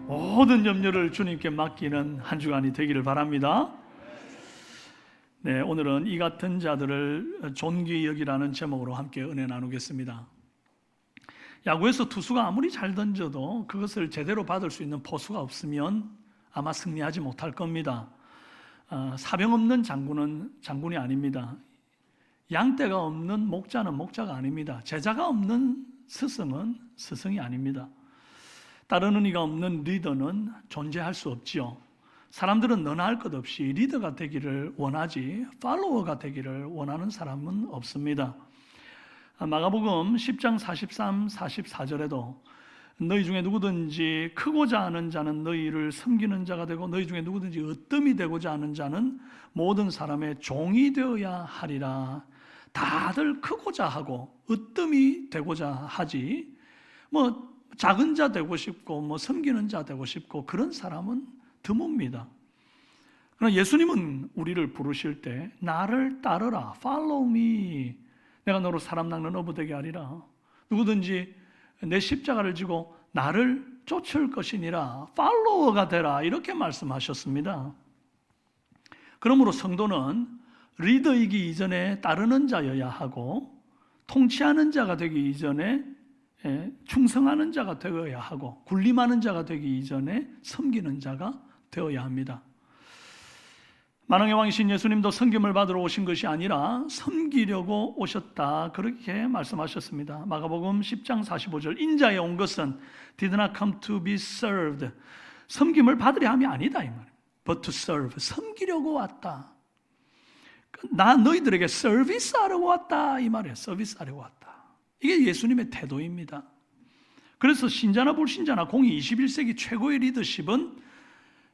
모든 염려를 주님께 맡기는 한 주간이 되기를 바랍니다. 네, 오늘은 이 같은 자들을 존귀히 여기라는 제목으로 함께 은혜 나누겠습니다. 야구에서 투수가 아무리 잘 던져도 그것을 제대로 받을 수 있는 포수가 없으면 아마 승리하지 못할 겁니다. 사병 없는 장군은 장군이 아닙니다. 양떼가 없는 목자는 목자가 아닙니다. 제자가 없는 스승은 스승이 아닙니다. 따르는 이가 없는 리더는 존재할 수 없지요. 사람들은 너나 할 것 없이 리더가 되기를 원하지 팔로워가 되기를 원하는 사람은 없습니다. 마가복음 10장 43, 44절에도 너희 중에 누구든지 크고자 하는 자는 너희를 섬기는 자가 되고 너희 중에 누구든지 으뜸이 되고자 하는 자는 모든 사람의 종이 되어야 하리라. 다들 크고자 하고 으뜸이 되고자 하지 작은 자 되고 싶고 섬기는 자 되고 싶고 그런 사람은 드뭅니다. 그러나 예수님은 우리를 부르실 때 나를 따르라, follow me. 내가 너로 사람 낚는 어부 되게 하리라. 누구든지 내 십자가를 지고 나를 쫓을 것이니라, 팔로워가 되라, 이렇게 말씀하셨습니다. 그러므로 성도는 리더이기 이전에 따르는 자여야 하고 통치하는 자가 되기 이전에 충성하는 자가 되어야 하고 군림하는 자가 되기 이전에 섬기는 자가 되어야 합니다. 만왕의 왕이신 예수님도 섬김을 받으러 오신 것이 아니라 섬기려고 오셨다, 그렇게 말씀하셨습니다. 마가복음 10장 45절 인자에 온 것은 did not come to be served, 섬김을 받으려 함이 아니다 이 말입니다. but to serve, 섬기려고 왔다. 나 너희들에게 서비스하려고 왔다 이 말이에요. 서비스하려고 왔다. 이게 예수님의 태도입니다. 그래서 신자나 불신자나 공의 21세기 최고의 리더십은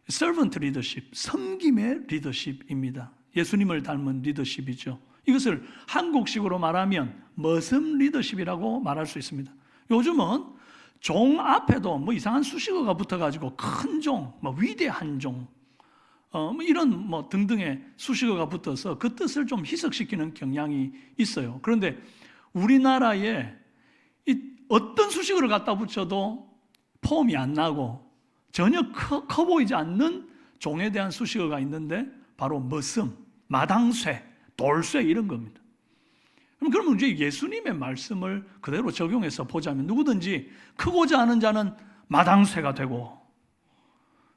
servant 리더십, 섬김의 리더십입니다. 예수님을 닮은 리더십이죠. 이것을 한국식으로 말하면 머슴 리더십이라고 말할 수 있습니다. 요즘은 종 앞에도 이상한 수식어가 붙어가지고 큰 종, 위대한 종, 이런 등등의 수식어가 붙어서 그 뜻을 좀 희석시키는 경향이 있어요. 그런데 우리나라에 어떤 수식어를 갖다 붙여도 폼이 안 나고 전혀 커 보이지 않는 종에 대한 수식어가 있는데 바로 머슴, 마당쇠, 돌쇠 이런 겁니다. 그러면 이제 예수님의 말씀을 그대로 적용해서 보자면 누구든지 크고자 하는 자는 마당쇠가 되고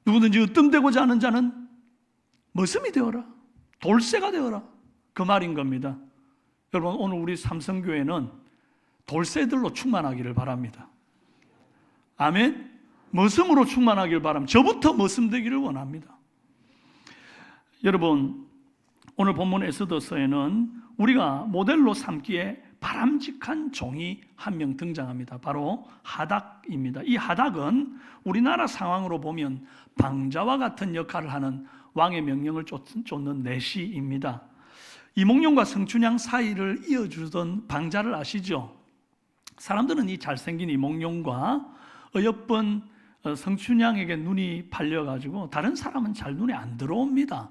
누구든지 으뜸되고자 하는 자는 머슴이 되어라, 돌쇠가 되어라, 그 말인 겁니다. 여러분, 오늘 우리 삼성교회는 돌쇠들로 충만하기를 바랍니다. 아멘. 머슴으로 충만하기를 바랍니다. 저부터 머슴 되기를 원합니다. 여러분, 오늘 본문 에스더서에는 우리가 모델로 삼기에 바람직한 종이 한 명 등장합니다. 바로 하닥입니다. 이 하닥은 우리나라 상황으로 보면 방자와 같은 역할을 하는 왕의 명령을 쫓는 내시입니다. 이몽룡과 성춘향 사이를 이어주던 방자를 아시죠? 사람들은 이 잘생긴 이몽룡과 어여쁜 성춘향에게 눈이 팔려가지고 다른 사람은 잘 눈에 안 들어옵니다.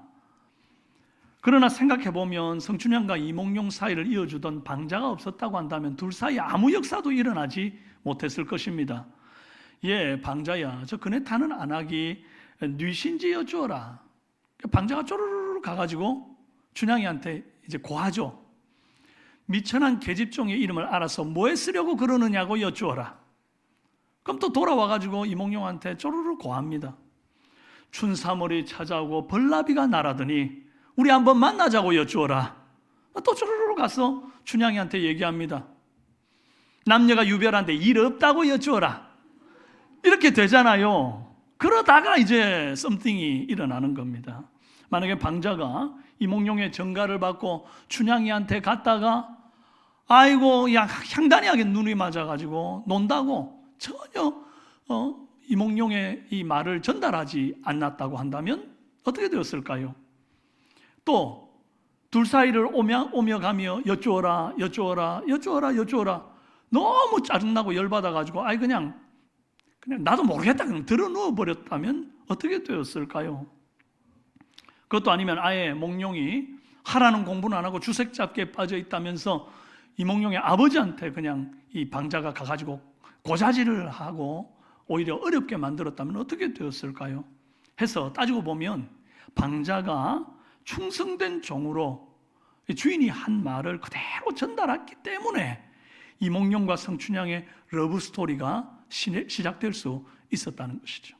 그러나 생각해보면 성춘향과 이몽룡 사이를 이어주던 방자가 없었다고 한다면 둘 사이에 아무 역사도 일어나지 못했을 것입니다. 예, 방자야, 저 그네 타는 안악이 뉘신지 여쭈어라. 방자가 쪼르르 가가지고 춘향이한테 이제 고하죠. 미천한 계집종의 이름을 알아서 뭐에 쓰려고 그러느냐고 여쭈어라. 그럼 또 돌아와가지고 이몽룡한테 쪼르르 고합니다. 춘사물이 찾아오고 벌나비가 날아드니 우리 한번 만나자고 여쭈어라. 또 쪼르르 가서 춘향이한테 얘기합니다. 남녀가 유별한데 일 없다고 여쭈어라. 이렇게 되잖아요. 그러다가 이제 썸띵이 일어나는 겁니다. 만약에 방자가 이몽룡의 전가를 받고 춘향이한테 갔다가 아이고 향단이하게 눈이 맞아가지고 논다고 전혀 이몽룡의 이 말을 전달하지 않았다고 한다면 어떻게 되었을까요? 또 둘 사이를 오며 가며 여쭈어라 너무 짜증나고 열받아가지고 그냥 나도 모르겠다 그냥 들어누워 버렸다면 어떻게 되었을까요? 그것도 아니면 아예 몽룡이 하라는 공부는 안 하고 주색 잡기에 빠져 있다면서 이몽룡의 아버지한테 그냥 이 방자가 가가지고 고자질을 하고 오히려 어렵게 만들었다면 어떻게 되었을까요? 해서 따지고 보면 방자가 충성된 종으로 주인이 한 말을 그대로 전달했기 때문에 이몽룡과 성춘향의 러브 스토리가 시작될 수 있었다는 것이죠.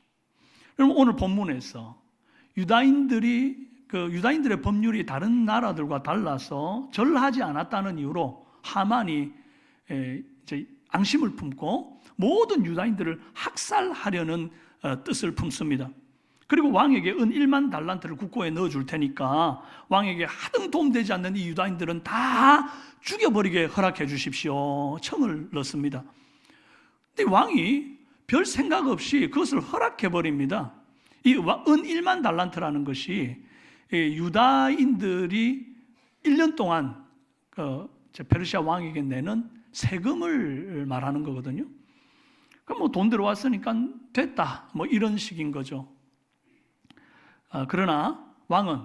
여러분, 오늘 본문에서 유다인들의 법률이 다른 나라들과 달라서 절하지 않았다는 이유로 하만이 이제 앙심을 품고 모든 유다인들을 학살하려는 뜻을 품습니다. 그리고 왕에게 은 1만 달란트를 국고에 넣어줄 테니까 왕에게 하등 도움되지 않는 이 유다인들은 다 죽여버리게 허락해 주십시오 청을 넣습니다. 근데 왕이 별 생각 없이 그것을 허락해 버립니다. 이 은 1만 달란트라는 것이 유다인들이 1년 동안 페르시아 왕에게 내는 세금을 말하는 거거든요. 그럼 뭐 돈 들어왔으니까 됐다, 뭐 이런 식인 거죠. 그러나 왕은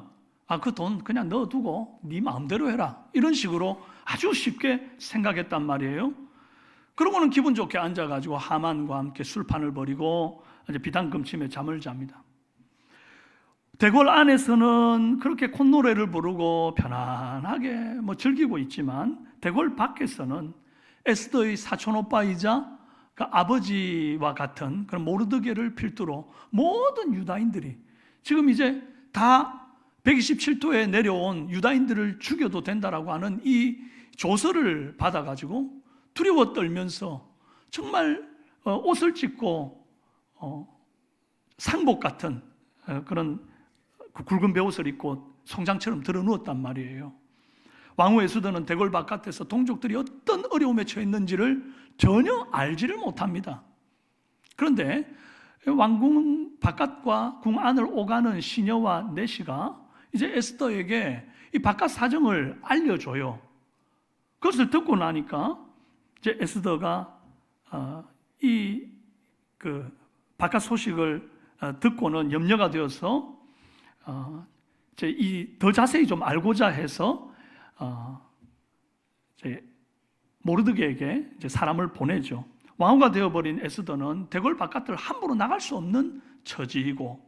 그 돈 그냥 넣어두고 네 마음대로 해라, 이런 식으로 아주 쉽게 생각했단 말이에요. 그러고는 기분 좋게 앉아가지고 하만과 함께 술판을 벌이고 이제 비단금침에 잠을 잡니다. 대궐 안에서는 그렇게 콧노래를 부르고 편안하게 뭐 즐기고 있지만 대궐 밖에서는 에스더의 사촌오빠이자 그 아버지와 같은 그런 모르드게를 필두로 모든 유다인들이 지금 이제 다 127도에 내려온 유다인들을 죽여도 된다라고 하는 이 조서를 받아가지고 두려워 떨면서 정말 옷을 찢고 상복 같은 그런 굵은 베옷을 입고 송장처럼 드러누웠단 말이에요. 왕후 에스더는 대궐 바깥에서 동족들이 어떤 어려움에 처했는지를 전혀 알지를 못합니다. 그런데 왕궁 바깥과 궁 안을 오가는 시녀와 내시가 이제 에스더에게 이 바깥 사정을 알려줘요. 그것을 듣고 나니까 이제 에스더가 이 바깥 소식을 듣고는 염려가 되어서 이제 더 자세히 좀 알고자 해서 이제 모르드게에게 이제 사람을 보내죠. 왕후가 되어버린 에스더는 대궐 바깥을 함부로 나갈 수 없는 처지이고,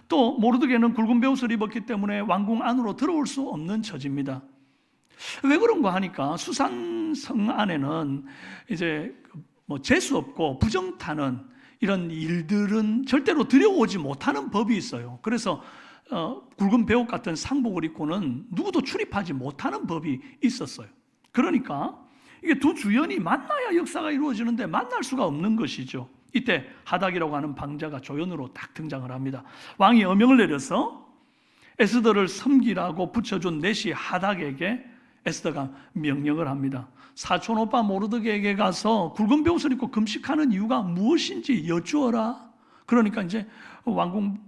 또 모르드게는 굵은 베옷을 입었기 때문에 왕궁 안으로 들어올 수 없는 처지입니다. 왜 그런가 하니까 수산성 안에는 이제 뭐 재수 없고 부정 타는 이런 일들은 절대로 들여오지 못하는 법이 있어요. 그래서 굵은 베옷 같은 상복을 입고는 누구도 출입하지 못하는 법이 있었어요. 그러니까 이게 두 주연이 만나야 역사가 이루어지는데 만날 수가 없는 것이죠. 이때 하닥이라고 하는 방자가 조연으로 딱 등장을 합니다. 왕이 어명을 내려서 에스더를 섬기라고 붙여준 내시 하닥에게 에스더가 명령을 합니다. 사촌 오빠 모르드게에게 가서 굵은 베옷을 입고 금식하는 이유가 무엇인지 여쭈어라. 그러니까 이제 왕궁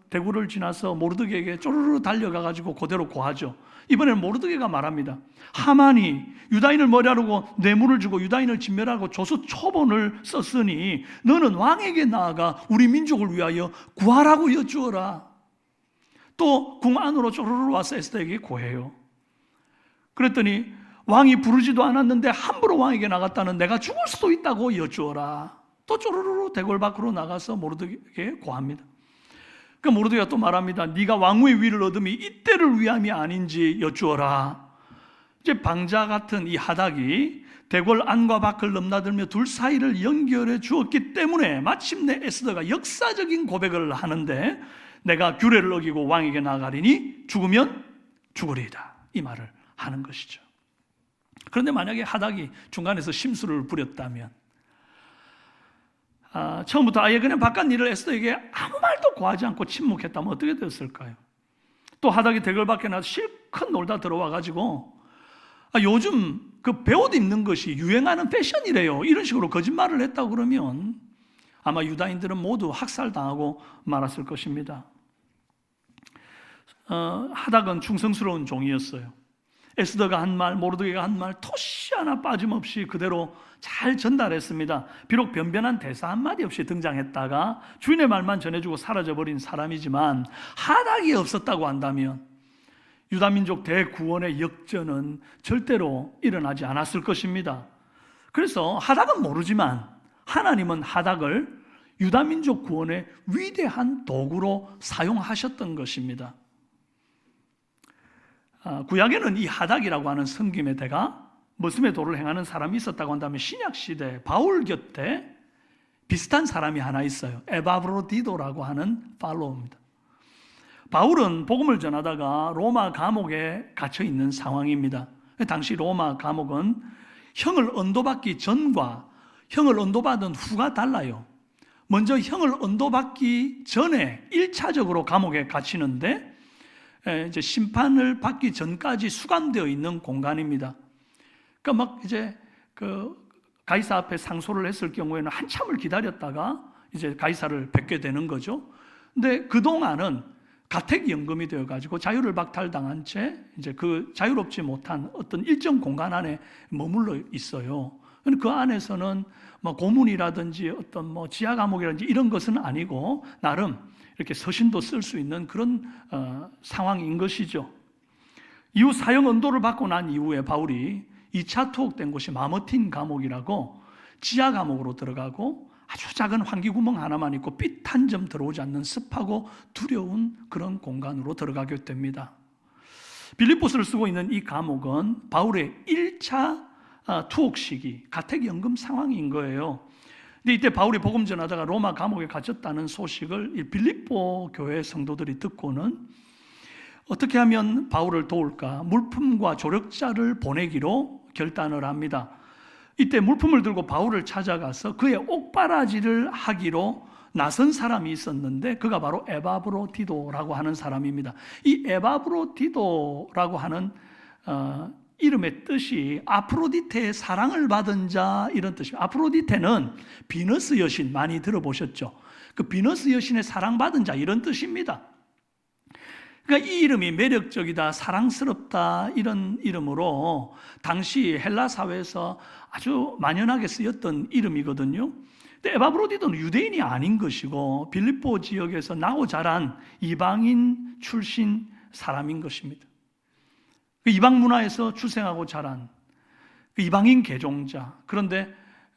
대구를 지나서 모르드게에게 쪼르르 달려가가지고 그대로 고하죠. 이번에는 모르드게가 말합니다. 하만이 유다인을 머리하고 뇌물을 주고 유다인을 진멸하고 조수 초본을 썼으니 너는 왕에게 나아가 우리 민족을 위하여 구하라고 여쭈어라. 또 궁 안으로 쪼르르 와서 에스더에게 고해요. 그랬더니 왕이 부르지도 않았는데 함부로 왕에게 나갔다는 내가 죽을 수도 있다고 여쭈어라. 또 쪼르르 대궐 밖으로 나가서 모르드게에게 고합니다. 그 모르드게가 또 말합니다. 네가 왕후의 위를 얻음이 이때를 위함이 아닌지 여쭈어라. 이제 방자 같은 이 하닥이 대궐 안과 밖을 넘나들며 둘 사이를 연결해 주었기 때문에 마침내 에스더가 역사적인 고백을 하는데 내가 규례를 어기고 왕에게 나아가리니 죽으면 죽으리이다, 이 말을 하는 것이죠. 그런데 만약에 하닥이 중간에서 심술을 부렸다면, 처음부터 아예 그냥 바깥 일을 에스더에게 아무 말도 고하지 않고 침묵했다면 어떻게 되었을까요? 또 하닥이 대궐 밖에 나서 실컷 놀다 들어와가지고 요즘 그 베옷 입는 것이 유행하는 패션이래요, 이런 식으로 거짓말을 했다고 그러면 아마 유다인들은 모두 학살당하고 말았을 것입니다. 하닥은 충성스러운 종이었어요. 에스더가 한 말, 모르드게가 한 말 토시 하나 빠짐없이 그대로 잘 전달했습니다. 비록 변변한 대사 한마디 없이 등장했다가 주인의 말만 전해주고 사라져버린 사람이지만 하닥이 없었다고 한다면 유다민족 대구원의 역전은 절대로 일어나지 않았을 것입니다. 그래서 하닥은 모르지만 하나님은 하닥을 유다민족 구원의 위대한 도구로 사용하셨던 것입니다. 구약에는 이 하닥이라고 하는 섬김의 대가 머슴의 도를 행하는 사람이 있었다고 한다면 신약시대 바울 곁에 비슷한 사람이 하나 있어요. 에바브로디도라고 하는 팔로우입니다. 바울은 복음을 전하다가 로마 감옥에 갇혀 있는 상황입니다. 당시 로마 감옥은 형을 언도받기 전과 형을 언도받은 후가 달라요. 먼저 형을 언도받기 전에 1차적으로 감옥에 갇히는데 이제 심판을 받기 전까지 수감되어 있는 공간입니다. 그러니까 막 이제 가이사 앞에 상소를 했을 경우에는 한참을 기다렸다가 이제 가이사를 뵙게 되는 거죠. 근데 그동안은 가택연금이 되어 가지고 자유를 박탈당한 채 이제 그 자유롭지 못한 어떤 일정 공간 안에 머물러 있어요. 그 안에서는 뭐 고문이라든지 어떤 뭐 지하 감옥이라든지 이런 것은 아니고 나름 이렇게 서신도 쓸 수 있는 그런 상황인 것이죠. 이후 사형 언도를 받고 난 이후에 바울이 2차 투옥된 곳이 마머틴 감옥이라고 지하 감옥으로 들어가고 아주 작은 환기구멍 하나만 있고 빛 한 점 들어오지 않는 습하고 두려운 그런 공간으로 들어가게 됩니다. 빌립보스를 쓰고 있는 이 감옥은 바울의 1차 투옥 시기, 가택연금 상황인 거예요. 근데 이때 바울이 복음 전하다가 로마 감옥에 갇혔다는 소식을 빌립보 교회 성도들이 듣고는 어떻게 하면 바울을 도울까? 물품과 조력자를 보내기로 결단을 합니다. 이때 물품을 들고 바울을 찾아가서 그의 옥바라지를 하기로 나선 사람이 있었는데 그가 바로 에바브로디도라고 하는 사람입니다. 이 에바브로디도라고 하는 이름의 뜻이 아프로디테의 사랑을 받은 자 이런 뜻입니다. 아프로디테는 비너스 여신 많이 들어보셨죠? 그 비너스 여신의 사랑받은 자 이런 뜻입니다. 그러니까 이 이름이 매력적이다, 사랑스럽다 이런 이름으로 당시 헬라 사회에서 아주 만연하게 쓰였던 이름이거든요. 근데 에바브로디도는 유대인이 아닌 것이고 빌립보 지역에서 나고 자란 이방인 출신 사람인 것입니다. 그 이방 문화에서 출생하고 자란 그 이방인 개종자. 그런데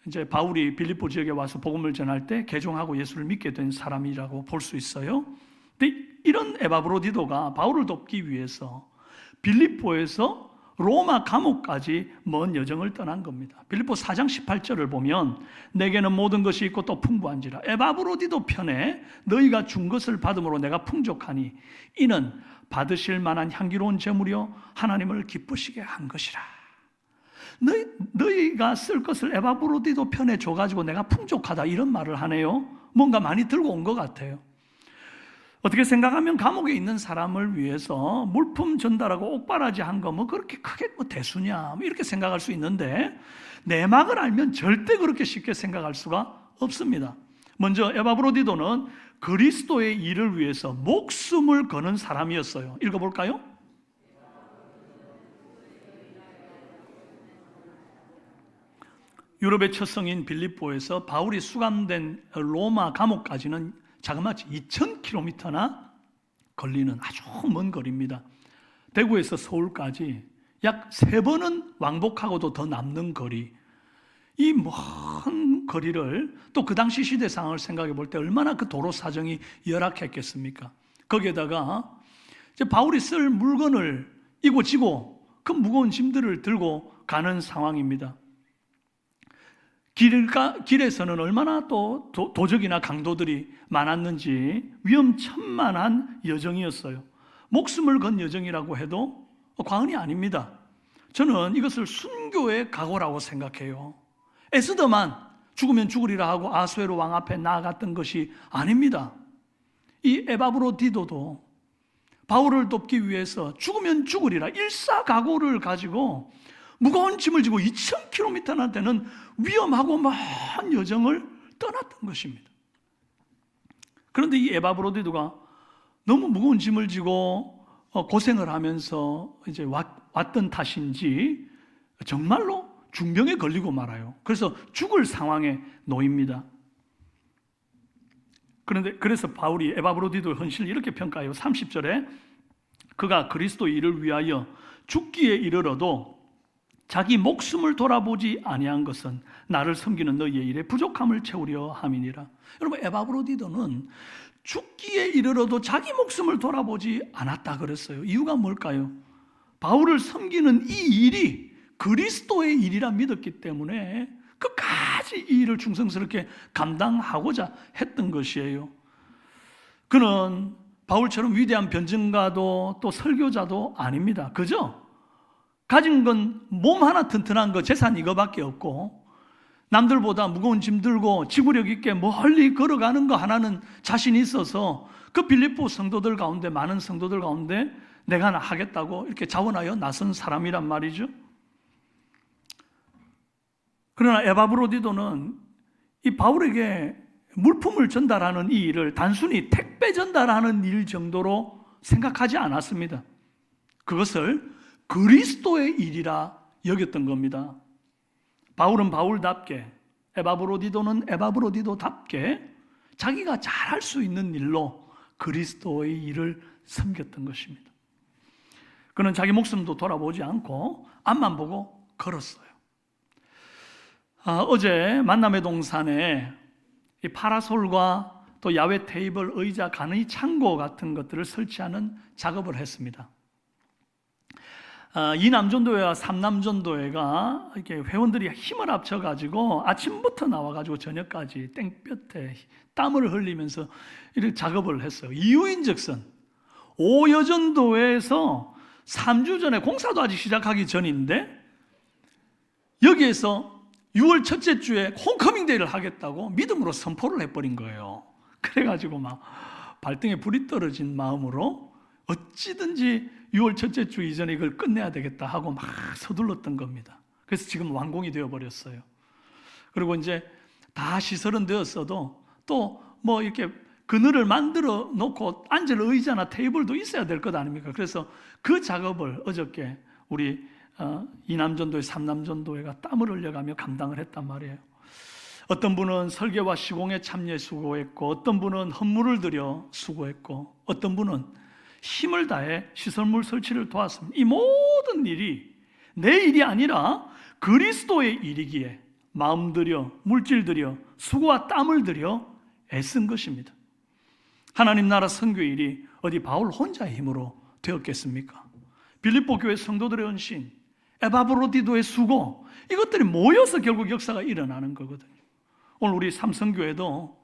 이제 바울이 빌립보 지역에 와서 복음을 전할 때 개종하고 예수를 믿게 된 사람이라고 볼 수 있어요. 근데 이런 에바브로디도가 바울을 돕기 위해서 빌립보에서 로마 감옥까지 먼 여정을 떠난 겁니다. 빌립보 4장 18절을 보면 내게는 모든 것이 있고 또 풍부한지라 에바브로디도 편에 너희가 준 것을 받음으로 내가 풍족하니 이는 받으실 만한 향기로운 제물이요 하나님을 기쁘시게 한 것이라. 너희가 쓸 것을 에바브로디도 편에 줘가지고 내가 풍족하다 이런 말을 하네요. 뭔가 많이 들고 온 것 같아요. 어떻게 생각하면 감옥에 있는 사람을 위해서 물품 전달하고 옥바라지 한 거 뭐 그렇게 크게 뭐 대수냐 뭐 이렇게 생각할 수 있는데 내막을 알면 절대 그렇게 쉽게 생각할 수가 없습니다. 먼저 에바브로디도는 그리스도의 일을 위해서 목숨을 거는 사람이었어요. 읽어볼까요? 유럽의 첫 성인 빌립보에서 바울이 수감된 로마 감옥까지는 자그마치 2,000km나 걸리는 아주 먼 거리입니다. 대구에서 서울까지 약 3번은 왕복하고도 더 남는 거리. 이 먼 거리를 또 그 당시 시대 상황을 생각해 볼 때 얼마나 그 도로 사정이 열악했겠습니까? 거기에다가 이제 바울이 쓸 물건을 이고 지고 그 무거운 짐들을 들고 가는 상황입니다. 길에서는 얼마나 또 도적이나 강도들이 많았는지 위험천만한 여정이었어요. 목숨을 건 여정이라고 해도 과언이 아닙니다. 저는 이것을 순교의 각오라고 생각해요. 에스더만 죽으면 죽으리라 하고 아수에로 왕 앞에 나아갔던 것이 아닙니다. 이 에바브로디도도 바울을 돕기 위해서 죽으면 죽으리라 일사각오를 가지고 무거운 짐을 지고 2,000km나 되는 위험하고 먼 여정을 떠났던 것입니다. 그런데 이 에바브로디도가 너무 무거운 짐을 지고 고생을 하면서 이제 왔던 탓인지 정말로 중병에 걸리고 말아요. 그래서 죽을 상황에 놓입니다. 그래서 바울이 에바브로디도의 헌신을 이렇게 평가해요. 30절에 그가 그리스도 일을 위하여 죽기에 이르러도 자기 목숨을 돌아보지 아니한 것은 나를 섬기는 너희의 일에 부족함을 채우려 함이니라. 여러분, 에바브로디도는 죽기에 이르러도 자기 목숨을 돌아보지 않았다 그랬어요. 이유가 뭘까요? 바울을 섬기는 이 일이 그리스도의 일이라 믿었기 때문에 끝까지 이 일을 충성스럽게 감당하고자 했던 것이에요. 그는 바울처럼 위대한 변증가도 또 설교자도 아닙니다. 그죠? 가진 건 몸 하나 튼튼한 거, 재산 이거밖에 없고, 남들보다 무거운 짐 들고 지구력 있게 멀리 걸어가는 거 하나는 자신이 있어서 그 빌립보 성도들 가운데, 많은 성도들 가운데 내가 하겠다고 이렇게 자원하여 나선 사람이란 말이죠. 그러나 에바브로디도는 이 바울에게 물품을 전달하는 이 일을 단순히 택배 전달하는 일 정도로 생각하지 않았습니다. 그것을 그리스도의 일이라 여겼던 겁니다. 바울은 바울답게, 에바브로디도는 에바브로디도답게 자기가 잘할 수 있는 일로 그리스도의 일을 섬겼던 것입니다. 그는 자기 목숨도 돌아보지 않고 앞만 보고 걸었어요. 어제 만남의 동산에 이 파라솔과 또 야외 테이블, 의자, 간의 창고 같은 것들을 설치하는 작업을 했습니다. 이 남전도회와 3남전도회가 이렇게 회원들이 힘을 합쳐가지고 아침부터 나와가지고 저녁까지 땡볕에 땀을 흘리면서 이렇게 작업을 했어요. 이유인즉슨 5여전도회에서 3주 전에, 공사도 아직 시작하기 전인데 여기에서 6월 첫째 주에 홈커밍 데이를 하겠다고 믿음으로 선포를 해버린 거예요. 그래가지고 막 발등에 불이 떨어진 마음으로 어찌든지 6월 첫째 주 이전에 이걸 끝내야 되겠다 하고 막 서둘렀던 겁니다. 그래서 지금 완공이 되어버렸어요. 그리고 이제 다 시설은 되었어도 또 뭐 이렇게 그늘을 만들어 놓고 앉을 의자나 테이블도 있어야 될 것 아닙니까? 그래서 그 작업을 어저께 우리 이남전도회, 3남전도회가 땀을 흘려가며 감당을 했단 말이에요. 어떤 분은 설계와 시공에 참여해 수고했고, 어떤 분은 헌물을 들여 수고했고, 어떤 분은 힘을 다해 시설물 설치를 도왔습니다. 이 모든 일이 내 일이 아니라 그리스도의 일이기에 마음 들여, 물질 들여, 수고와 땀을 들여 애쓴 것입니다. 하나님 나라 선교의 일이 어디 바울 혼자의 힘으로 되었겠습니까? 빌립보 교회 성도들의 헌신, 에바브로디도의 수고, 이것들이 모여서 결국 역사가 일어나는 거거든요. 오늘 우리 삼성교회도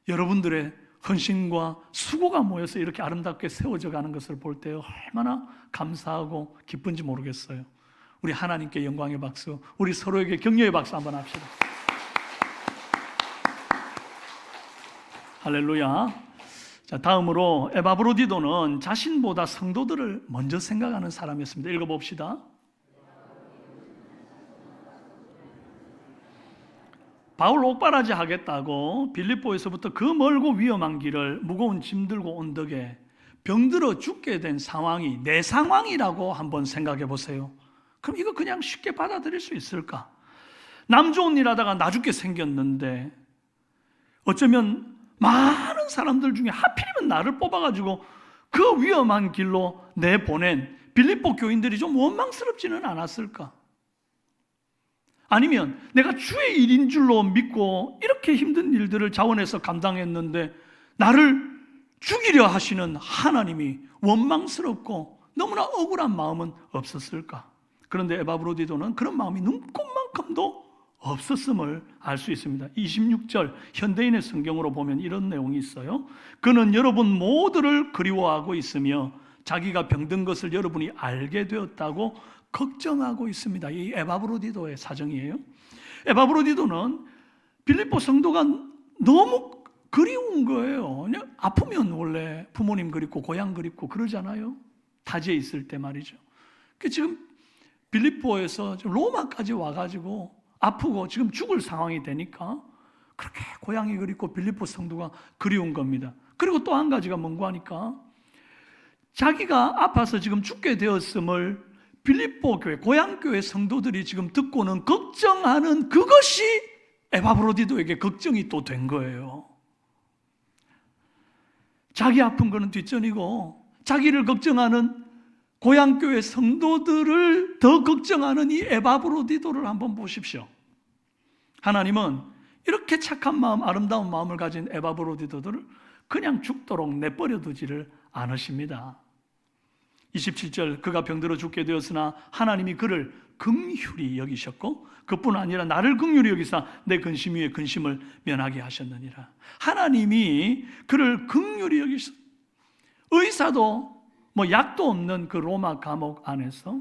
여러분들의 헌신과 수고가 모여서 이렇게 아름답게 세워져 가는 것을 볼 때 얼마나 감사하고 기쁜지 모르겠어요. 우리 하나님께 영광의 박수, 우리 서로에게 격려의 박수 한번 합시다. 할렐루야. 자, 다음으로 에바브로디도는 자신보다 성도들을 먼저 생각하는 사람이었습니다. 읽어봅시다. 바울 옥바라지 하겠다고 빌립보에서부터 그 멀고 위험한 길을 무거운 짐 들고 온 덕에 병들어 죽게 된 상황이 내 상황이라고 한번 생각해 보세요. 그럼 이거 그냥 쉽게 받아들일 수 있을까? 남 좋은 일 하다가 나 죽게 생겼는데 어쩌면 많은 사람들 중에 하필이면 나를 뽑아가지고 그 위험한 길로 내보낸 빌립보 교인들이 좀 원망스럽지는 않았을까? 아니면 내가 주의 일인 줄로 믿고 이렇게 힘든 일들을 자원해서 감당했는데 나를 죽이려 하시는 하나님이 원망스럽고 너무나 억울한 마음은 없었을까? 그런데 에바브로디도는 그런 마음이 눈꼽만큼도 없었음을 알 수 있습니다. 26절 현대인의 성경으로 보면 이런 내용이 있어요. 그는 여러분 모두를 그리워하고 있으며 자기가 병든 것을 여러분이 알게 되었다고 걱정하고 있습니다. 이 에바브로디도의 사정이에요. 에바브로디도는 빌립보 성도가 너무 그리운 거예요. 그냥 아프면 원래 부모님 그립고 고향 그립고 그러잖아요. 타지에 있을 때 말이죠. 지금 빌립보에서 로마까지 와가지고 아프고 지금 죽을 상황이 되니까 그렇게 고향이 그립고 빌립보 성도가 그리운 겁니다. 그리고 또 한 가지가 뭔고 하니까 자기가 아파서 지금 죽게 되었음을 빌립보 교회, 고향 교회 성도들이 지금 듣고는 걱정하는 그것이 에바브로디도에게 걱정이 또 된 거예요. 자기 아픈 거는 뒷전이고 자기를 걱정하는 고향교회 성도들을 더 걱정하는 이 에바브로디도를 한번 보십시오. 하나님은 이렇게 착한 마음, 아름다운 마음을 가진 에바브로디도들을 그냥 죽도록 내버려 두지를 않으십니다. 27절, 그가 병들어 죽게 되었으나 하나님이 그를 긍휼히 여기셨고 그뿐 아니라 나를 긍휼히 여기사 내 근심 위에 근심을 면하게 하셨느니라. 하나님이 그를 긍휼히 여기셨. 의사도 약도 없는 그 로마 감옥 안에서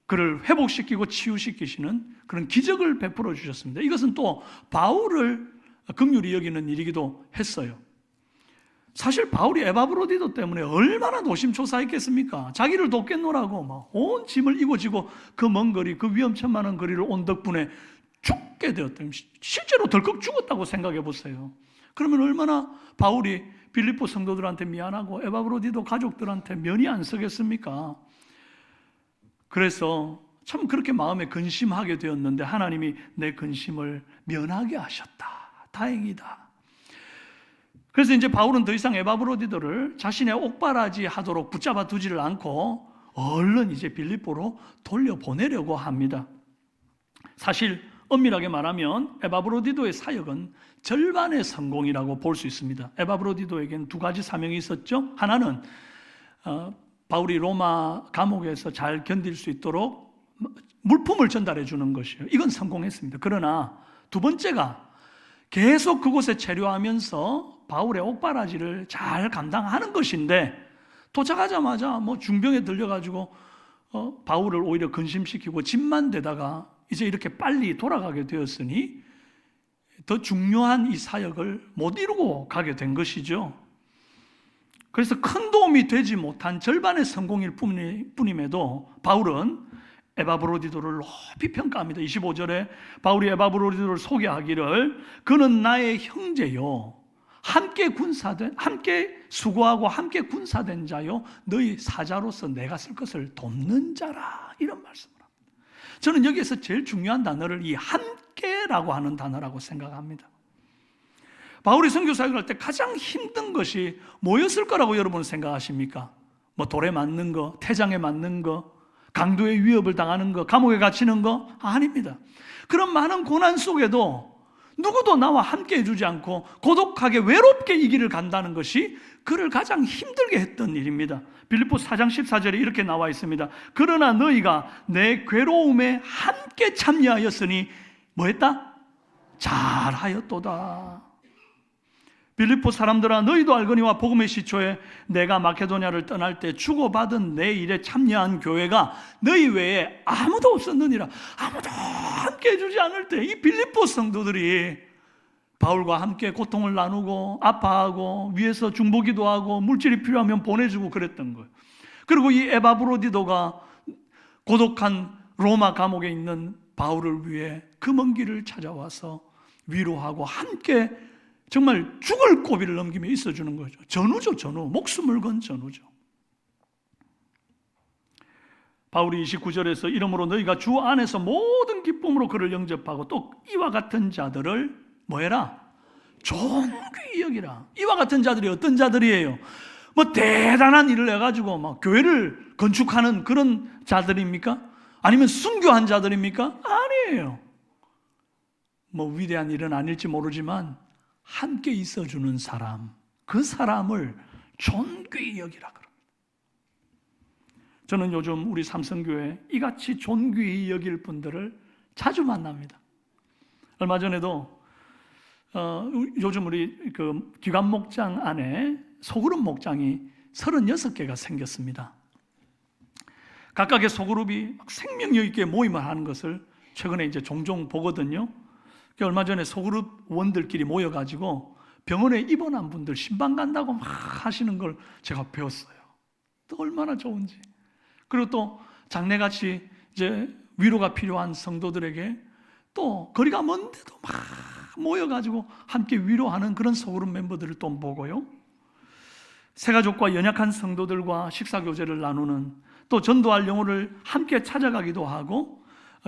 그를 회복시키고 치유시키시는 그런 기적을 베풀어 주셨습니다. 이것은 또 바울을 긍휼히 여기는 일이기도 했어요. 사실 바울이 에바브로디도 때문에 얼마나 노심초사했겠습니까? 자기를 돕겠노라고 막 온 짐을 이고 지고 그 먼 거리, 그 위험천만한 거리를 온 덕분에 죽게 되었다. 실제로 덜컥 죽었다고 생각해 보세요. 그러면 얼마나 바울이 빌립보 성도들한테 미안하고 에바브로디도 가족들한테 면이 안 서겠습니까? 그래서 참 그렇게 마음에 근심하게 되었는데 하나님이 내 근심을 면하게 하셨다. 다행이다. 그래서 이제 바울은 더 이상 에바브로디도를 자신의 옥바라지 하도록 붙잡아 두지를 않고 얼른 이제 빌립보로 돌려보내려고 합니다. 사실 엄밀하게 말하면 에바브로디도의 사역은 절반의 성공이라고 볼 수 있습니다. 에바브로디도에겐 두 가지 사명이 있었죠. 하나는 바울이 로마 감옥에서 잘 견딜 수 있도록 물품을 전달해 주는 것이에요. 이건 성공했습니다. 그러나 두 번째가 계속 그곳에 체류하면서 바울의 옥바라지를 잘 감당하는 것인데 도착하자마자 중병에 들려가지고 바울을 오히려 근심시키고 짐만 대다가 이제 이렇게 빨리 돌아가게 되었으니 더 중요한 이 사역을 못 이루고 가게 된 것이죠. 그래서 큰 도움이 되지 못한 절반의 성공일 뿐임에도 바울은 에바브로디도를 높이 평가합니다. 25절에 바울이 에바브로디도를 소개하기를 그는 나의 형제요 함께 수고하고 함께 군사된 자요 너희 사자로서 내가 쓸 것을 돕는 자라, 이런 말씀을 합니다. 저는 여기에서 제일 중요한 단어를 이 함께라고 하는 단어라고 생각합니다. 바울이 선교 사역을 할 때 가장 힘든 것이 뭐였을 거라고 여러분 생각하십니까? 돌에 맞는 거, 태장에 맞는 거, 강도의 위협을 당하는 거, 감옥에 갇히는 거? 아닙니다. 그런 많은 고난 속에도 누구도 나와 함께 해주지 않고 고독하게 외롭게 이 길을 간다는 것이 그를 가장 힘들게 했던 일입니다. 빌립보 4장 14절에 이렇게 나와 있습니다. 그러나 너희가 내 괴로움에 함께 참여하였으니 뭐했다? 잘하였도다. 빌립보 사람들아 너희도 알거니와 복음의 시초에 내가 마케도냐를 떠날 때 주고받은 내 일에 참여한 교회가 너희 외에 아무도 없었느니라. 아무도 함께 해주지 않을 때 이 빌립보 성도들이 바울과 함께 고통을 나누고 아파하고 위에서 중보기도 하고 물질이 필요하면 보내주고 그랬던 거예요. 그리고 이 에바브로디도가 고독한 로마 감옥에 있는 바울을 위해 그 먼 길을 찾아와서 위로하고 함께 정말 죽을 고비를 넘기며 있어주는 거죠. 전우죠, 전우. 목숨을 건 전우죠. 바울이 29절에서 이러므로 너희가 주 안에서 모든 기쁨으로 그를 영접하고 또 이와 같은 자들을 뭐해라? 존귀히 여기라. 이와 같은 자들이 어떤 자들이에요? 대단한 일을 해가지고 막 교회를 건축하는 그런 자들입니까? 아니면 순교한 자들입니까? 아니에요. 위대한 일은 아닐지 모르지만 함께 있어주는 사람, 그 사람을 존귀히 여기라 그럽니다. 저는 요즘 우리 삼성교회 이같이 존귀히 여길 분들을 자주 만납니다. 얼마 전에도 요즘 우리 그 기관 목장 안에 소그룹 목장이 36개가 생겼습니다. 각각의 소그룹이 생명력 있게 모임을 하는 것을 최근에 이제 종종 보거든요. 얼마 전에 소그룹 원들끼리 모여가지고 병원에 입원한 분들 신방 간다고 막 하시는 걸 제가 배웠어요. 또 얼마나 좋은지. 그리고 또 장례같이 이제 위로가 필요한 성도들에게 또 거리가 먼데도 막 모여가지고 함께 위로하는 그런 소그룹 멤버들을 또 보고요. 새가족과 연약한 성도들과 식사교제를 나누는, 또 전도할 영혼을 함께 찾아가기도 하고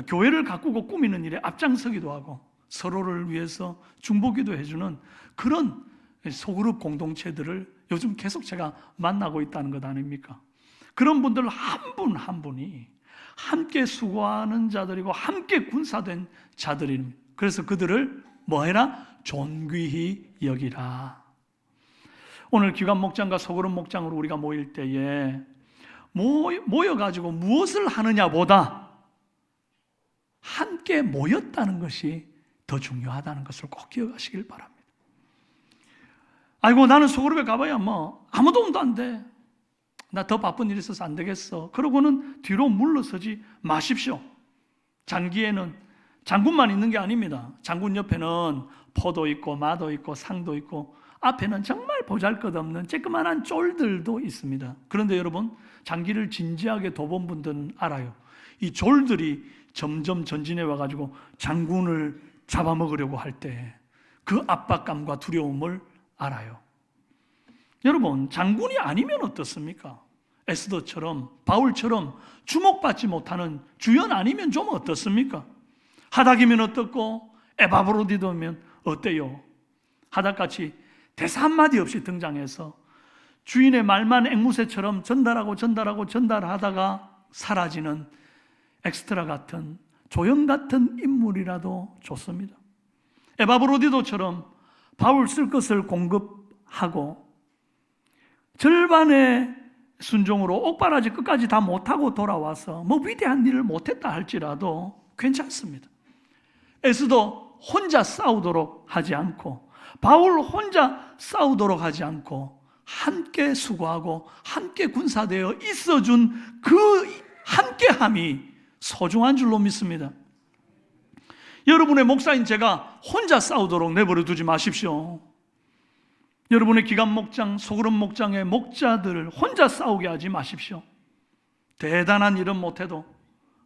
교회를 가꾸고 꾸미는 일에 앞장서기도 하고 서로를 위해서 중보기도 해주는 그런 소그룹 공동체들을 요즘 계속 제가 만나고 있다는 것 아닙니까? 그런 분들 한 분 한 분이 함께 수고하는 자들이고 함께 군사된 자들입니다. 그래서 그들을 뭐해라? 존귀히 여기라. 오늘 기관 목장과 소그룹 목장으로 우리가 모일 때에 모여가지고 무엇을 하느냐보다 함께 모였다는 것이 더 중요하다는 것을 꼭 기억하시길 바랍니다. 아이고, 나는 소그룹에 가봐야 뭐 아무 도움도 안 돼. 나 더 바쁜 일이 있어서 안 되겠어. 그러고는 뒤로 물러서지 마십시오. 장기에는 장군만 있는 게 아닙니다. 장군 옆에는 포도 있고 마도 있고 상도 있고 앞에는 정말 보잘것없는 쬐끄만한 쫄들도 있습니다. 그런데 여러분, 장기를 진지하게 둬본 분들은 알아요. 이 졸들이 점점 전진해 와가지고 장군을 잡아먹으려고 할 때 그 압박감과 두려움을 알아요. 여러분, 장군이 아니면 어떻습니까? 에스더처럼, 바울처럼 주목받지 못하는 주연 아니면 좀 어떻습니까? 하닥이면 어떻고 에바브로디도면 어때요? 하닥같이 대사 한마디 없이 등장해서 주인의 말만 앵무새처럼 전달하다가 사라지는 엑스트라 같은, 조연 같은 인물이라도 좋습니다. 에바브로디도처럼 바울 쓸 것을 공급하고 절반의 순종으로 옥바라지 끝까지 다 못하고 돌아와서 뭐 위대한 일을 못했다 할지라도 괜찮습니다. 에스더 혼자 싸우도록 하지 않고, 바울 혼자 싸우도록 하지 않고 함께 수고하고 함께 군사되어 있어준 그 함께함이 소중한 줄로 믿습니다. 여러분의 목사인 제가 혼자 싸우도록 내버려 두지 마십시오. 여러분의 기관 목장, 소그룹 목장의 목자들을 혼자 싸우게 하지 마십시오. 대단한 일은 못해도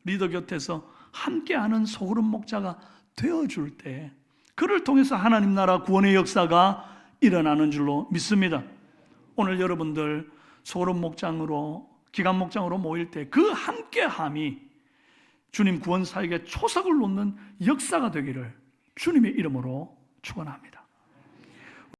리더 곁에서 함께하는 소그룹 목자가 되어줄 때 그를 통해서 하나님 나라 구원의 역사가 일어나는 줄로 믿습니다. 오늘 여러분들 소그룹 목장으로, 기관 목장으로 모일 때 그 함께함이 주님 구원 사역의 초석을 놓는 역사가 되기를 주님의 이름으로 축원합니다.